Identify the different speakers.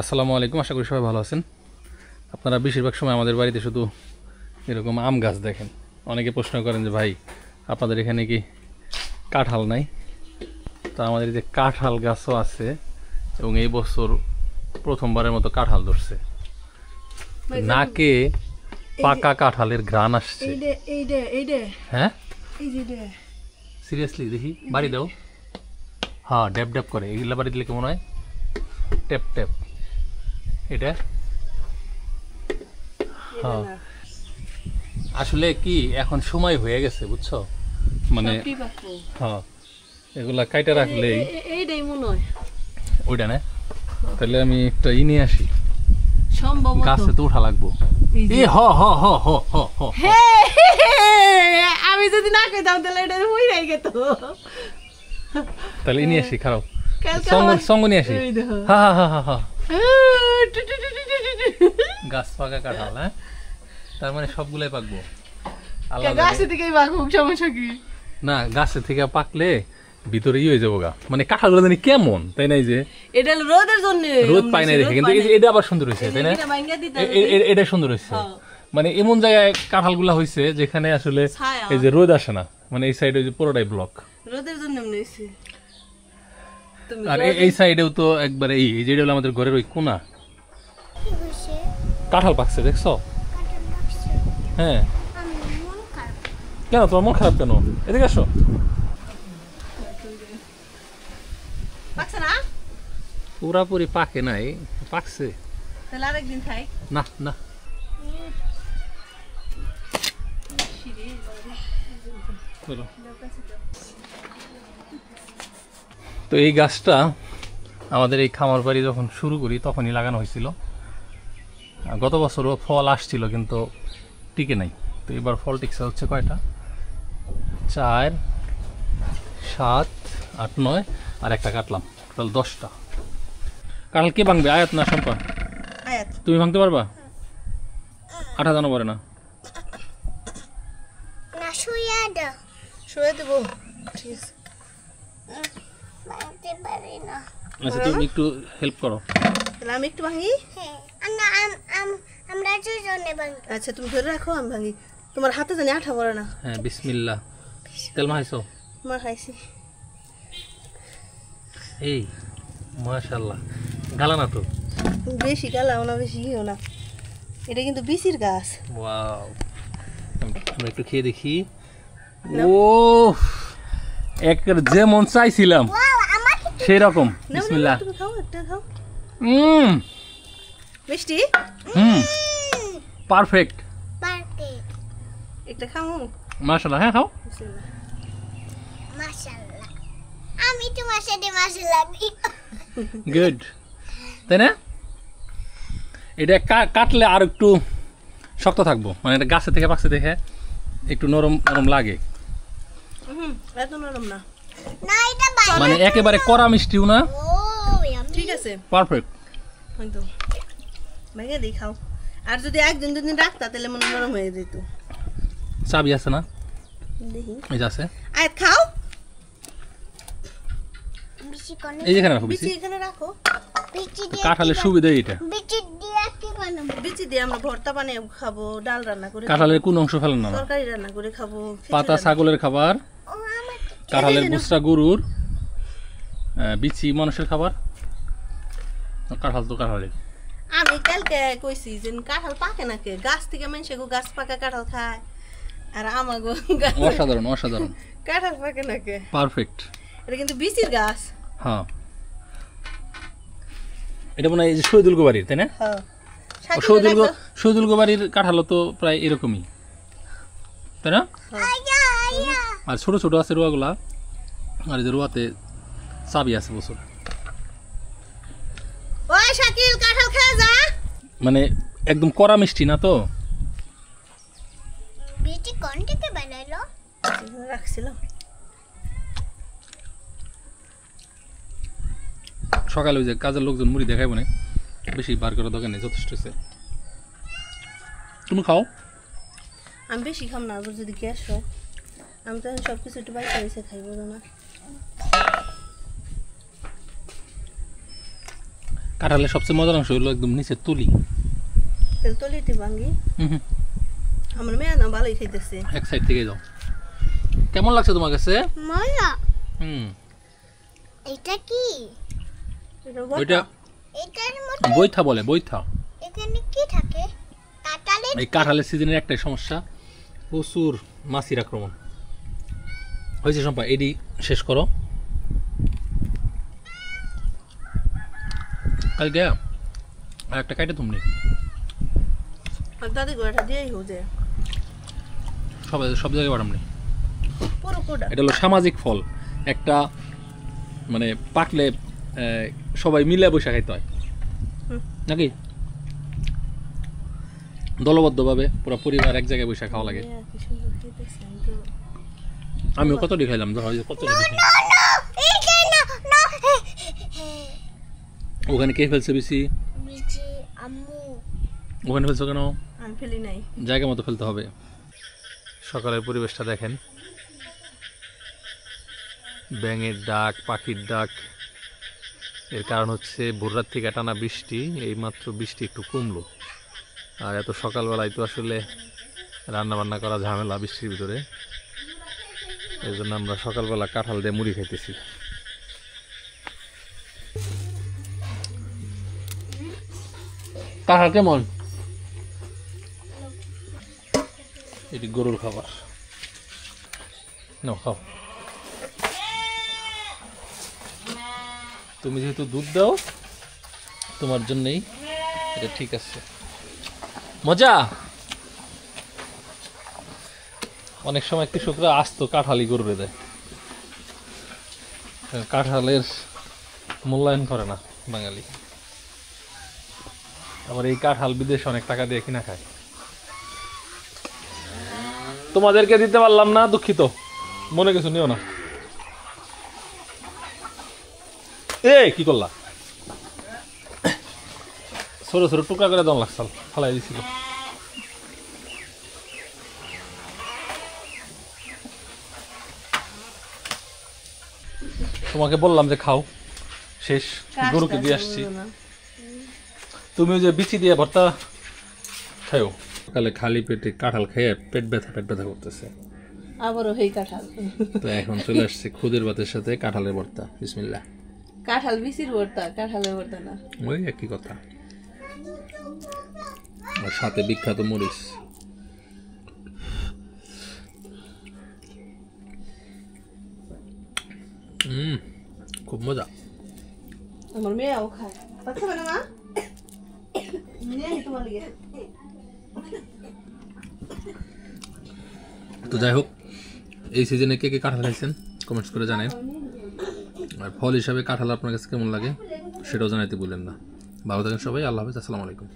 Speaker 1: আসসালামু আলাইকুম, আশা করি সবাই ভালো আছেন। আপনারা বেশিরভাগ সময় আমাদের বাড়িতে শুধু এরকম আম গাছ দেখেন। অনেকে প্রশ্ন করেন যে ভাই আপনাদের এখানে কি কাঁঠাল নাই? তো আমাদের যে কাঁঠাল গাছও আছে এবং এই বছর প্রথমবারের মতো কাঁঠাল ধরছে। নাকে পাকা কাঁঠালের ঘ্রাণ আসছে। হ্যাঁ সিরিয়াসলি দেখি বাড়ি দাও। হ্যাঁ ড্যাপ ড্যাপ করে, এগুলা বাড়ি দিলে কেমন হয়? Tap tap. এটা হ্যাঁ আসলে কি এখন সময় হয়ে গেছে বুঝছো, মানে হ্যাঁ এগুলা কাইটা রাখলেই ওইটা না। তাহলে আমি একটা নিয়ে আসি, গাছে তো উঠা লাগবো।
Speaker 2: আমি যদি না খেতাম তাহলে এটা হয়ে গেত।
Speaker 1: তাহলে নিয়ে আসি, খারাপ সঙ্গ নিয়ে আসি। গাছ পাকা কাঁঠাল, হ্যাঁ তার মানে সবগুলাই পাকবো।
Speaker 2: গাছে থেকেই পাকুক, সমস্যা কি?
Speaker 1: না গাছে থেকে পাকলে ভিতরে হয়ে যাবো গা, মানে কাঁঠালগুলো জানি কেমন, তাই নাই? যে
Speaker 2: এটা রোদের জন্য
Speaker 1: রোদ পাই নাই দেখে, কিন্তু এটা আবার সুন্দর হয়েছে, তাই না? এটা সুন্দর হয়েছে, মানে এমন জায়গায় কাঁঠালগুলা হয়েছে যেখানে আসলে এই যে রোদ আসে না, মানে এই সাইডে পুরোটাই ব্লক,
Speaker 2: রোদের জন্য হয়েছে।
Speaker 1: আর এই সাইডেও তো একবারে এই যেটা হলো আমাদের ঘরের ওই কোনা কাঁঠাল পাকছে, দেখছো? হ্যাঁ কেন তোমার মন খারাপ কেন? এদিকে আসো। পুরাপুরি পাকে নাই, পাকছে।
Speaker 2: তাহলে আরেকদিন খাই
Speaker 1: না না। তো এই গাছটা আমাদের এই খামার বাড়ি যখন শুরু করি তখনই লাগানো হয়েছিল। গত বছরও ফল আসছিল কিন্তু টিকে নাই। তো এবার ফল টিকছে হচ্ছে কয়টা? 4, 7, 8, 9 আর একটা কাটলাম, টোটাল 10টা। কাঁঠাল কে ভাঙবে? আয়াত না সম্পা?
Speaker 2: আয়াত।
Speaker 1: তুমি ভাঙতে পারবা? আঠা জানো পারে না?
Speaker 2: শুয়ে দেবো।
Speaker 1: আচ্ছা তুমি একটু হেল্প করো।
Speaker 2: তাহলে আমি একটু ভাঙি। আচ্ছা তুমি ধরে রাখো, আমি ভাঙি। তোমার হাতে জানি আঠা পড়ে না।
Speaker 1: হ্যাঁ বিসমিল্লাহ। তেল মাখাইছো?
Speaker 2: মাখাইছি।
Speaker 1: এই মাশাআল্লাহ, গালা না তো?
Speaker 2: বেশি গালাও না বেশি ইও না, এটা কিন্তু বিচির গাছ।
Speaker 1: ওয়াও, আমরা একটু খেয়ে দেখি। ও একের যেমন চাইছিলাম সেই রকম। বিসমিল্লাহ।
Speaker 2: তুমি খাও, একটা খাও। মিষ্টি।
Speaker 1: পারফেক্ট।
Speaker 2: একটা খাও।
Speaker 1: মাশাআল্লাহ। হ্যাঁ খাও।
Speaker 3: মাশাআল্লাহ। আমি তো মাশাআল্লাহ দিই।
Speaker 1: গুড, তাই না? এটা কাটলে আর একটু শক্ত থাকবো, মানে এটা গাছে থেকে পাকছে দেখে একটু নরম নরম লাগে।
Speaker 2: এত নরম না,
Speaker 3: না এটা বাইরে,
Speaker 1: মানে একেবারে কড়া মিষ্টিও না।
Speaker 2: ঠিক আছে
Speaker 1: পারফেক্ট।
Speaker 2: হয়তো ভেঙে দিই, খাও। আর যদি একদিন দুদিন রাখতা তাহলে মনে নরম হয়ে যেত।
Speaker 1: চাবি আছে না?
Speaker 2: দেখি
Speaker 1: এই যে আছে।
Speaker 2: আয়াত খাও।
Speaker 3: বিচি কোন?
Speaker 1: এই যেখানে রাখো
Speaker 2: বিচি
Speaker 1: বিচি।
Speaker 2: এখানে রাখো।
Speaker 3: বিচি দিয়ে
Speaker 1: কাঁঠালের সুবিধা এটা।
Speaker 3: বিচি দিয়ে কি বানাবো?
Speaker 2: বিচি দিয়ে আমরা ভর্তা বানিয়ে খাবো, ডাল রান্না করে,
Speaker 1: কাঁঠালের কোন অংশ ফেলেন না?
Speaker 2: তরকারি রান্না করে খাবো,
Speaker 1: পাতা ছাগলের খাবার,
Speaker 3: ও আমার
Speaker 1: কাঁঠালের বুসরা গরুর, বিচি মানুষের খাবার, কাঁঠাল তো কাঁঠালের।
Speaker 2: আমি কালকে কইছি যে কাঁঠাল পাকে নাকি, গাছ থেকে মানুষে গাছ পাকা কাঁঠাল খায়, আর আমাগো
Speaker 1: অসাধারণ অসাধারণ।
Speaker 2: কাঁঠাল পাকে নাকি।
Speaker 1: পারফেক্ট।
Speaker 2: এটা কিন্তু বিচির গাছ।
Speaker 1: হ্যাঁ এটা মনে হয় এই যে শহীদুল গোবারির, তাই না?
Speaker 2: হ্যাঁ
Speaker 1: শহীদুল গোবারির কাঁঠালও তো প্রায় এরকমই, তাই না?
Speaker 3: আয়া আয়া
Speaker 1: আর ছোট ছোট আছে রোয়াগুলা, আর এই যে রোয়াতে চাবি আছে বছর।
Speaker 2: ওই শাকিল কাঁঠাল খেয়ে যা।
Speaker 1: মানে একদম কড়া মিষ্টি না তো।
Speaker 3: বিচি কোন থেকে বানাইলো?
Speaker 2: রাখছিলাম।
Speaker 1: সকালে ওই যে কাজের লোকজন মুড়ি দেখাইব না, বেশি বার করার দরকার নেই, যথেষ্ট হয়েছে। তুমি খাও।
Speaker 2: আমি বেশি খাম না, আবার যদি গ্যাস হয়। আমি তো সব কিছু একটু বাইরে এসে খাইব না।
Speaker 1: কাঁঠালের সবচেয়ে মজার অংশ হলো একদম নিচে তুলি।
Speaker 2: তেল তলিতে ভাঙ্গি
Speaker 1: হুম,
Speaker 2: আমার মেয়ে না ভালোই খাইতেছে।
Speaker 1: এক সাইড থেকে যাও। কেমন লাগছে তোমার কাছে?
Speaker 3: মজা।
Speaker 1: হুম,
Speaker 3: এটা কি?
Speaker 1: ওইটা
Speaker 3: এটার মধ্যে
Speaker 1: বৈথা বলে, বৈথা।
Speaker 3: এখানে কি থাকে? কাঁঠালের
Speaker 1: এই কাঁঠালের সিজনের একটাই সমস্যা, প্রচুর মাছির আক্রমণ হয়েছে। সম্পা এডি শেষ করো। কালকে আর একটা কাইটে তুমি
Speaker 2: দাদি গোড়াটা দিয়েই হোজে
Speaker 1: সব জায়গায় বাড়াম নেই।
Speaker 2: পুরো কোটা
Speaker 1: এটা হলো সামাজিক ফল, একটা মানে পাকলে সবাই মিলে বসে খাইতে হয় নাকি, দলবদ্ধভাবে পুরো পরিবার এক জায়গায় বসে খাওয়া লাগে।
Speaker 2: কি সুন্দর খাইতেছে। আমি তো
Speaker 1: আমিও কতটি খাইলাম, ধরো কতটি খাই।
Speaker 3: এটা না না
Speaker 1: ওখানে কে ফেলছে বেশি?
Speaker 3: মিজি আম্মু।
Speaker 1: ওখানে ফেলছো কেন?
Speaker 2: আমি ফেলি নাই।
Speaker 1: জায়গা মতো ফেলতে হবে। সকালের পরিবেশটা দেখেন, ব্যাঙের ডাক, পাখির ডাক। এর কারণ হচ্ছে ভোররাত থেকে টানা বৃষ্টি, এইমাত্র বৃষ্টি একটু কমলো। আর এত সকালবেলায় তো আসলে রান্না বান্না করা ঝামেলা বৃষ্টির ভিতরে, এই জন্য আমরা সকালবেলা কাঁঠাল দিয়ে মুড়ি খাইতেছি। কাঁঠাল কেমন? এটি গরুর খাবার, নাও খাও। তুমি যেহেতু দুধ দাও তোমার জন্যই এটা ঠিক আছে। মজা। অনেক সময় কৃষকরা আস্ত কাঁঠালি গরুরে দেয়, কাঁঠালের মূল্যায়ন করে না বাঙালি। আবার এই কাঁঠাল বিদেশে অনেক টাকা দিয়ে কিনা খায়। তোমাদেরকে দিতে পারলাম না, দুঃখিত, মনে কিছু নিও না। এ কি করলা? ছোট ছোট টুকরা করে দম লাগছাল ফালাই দিছিল। তোমাকে বললাম যে খাও, শেষ গরুকে দিয়ে আসছি। তুমি ওই যে বিচি দিয়ে ভর্তা খাও। সকালে খালি পেটে কাঁঠাল খেয়ে পেট ব্যথা করতেছে।
Speaker 2: আবারও হেই কাঁঠাল।
Speaker 1: তো এখন চলে আসছে খুদের ভাতের সাথে কাঁঠালের ভর্তা। বিসমিল্লাহ।
Speaker 2: কাঁঠাল বিচির ভর্তা, কাঁঠালের ভর্তা না।
Speaker 1: ওই একই কথা। আর সাথে বিখ্যাত মরিচ। খুব মজা।
Speaker 2: আমার মেয়েও খায়। বাচ্চা মানে মা নিয়ে আই তোমার লিগে।
Speaker 1: তো যাই হোক, এই সিজনে কে কে কাঁঠাল খাইছেন কমেন্টস করে জানেন। আর ফল হিসাবে কাঁঠাল আপনার কাছে কেমন লাগে সেটাও জানাইতে ভুলেন না। ভালো থাকেন সবাই। আল্লাহ হাফেজ। আসসালামু আলাইকুম।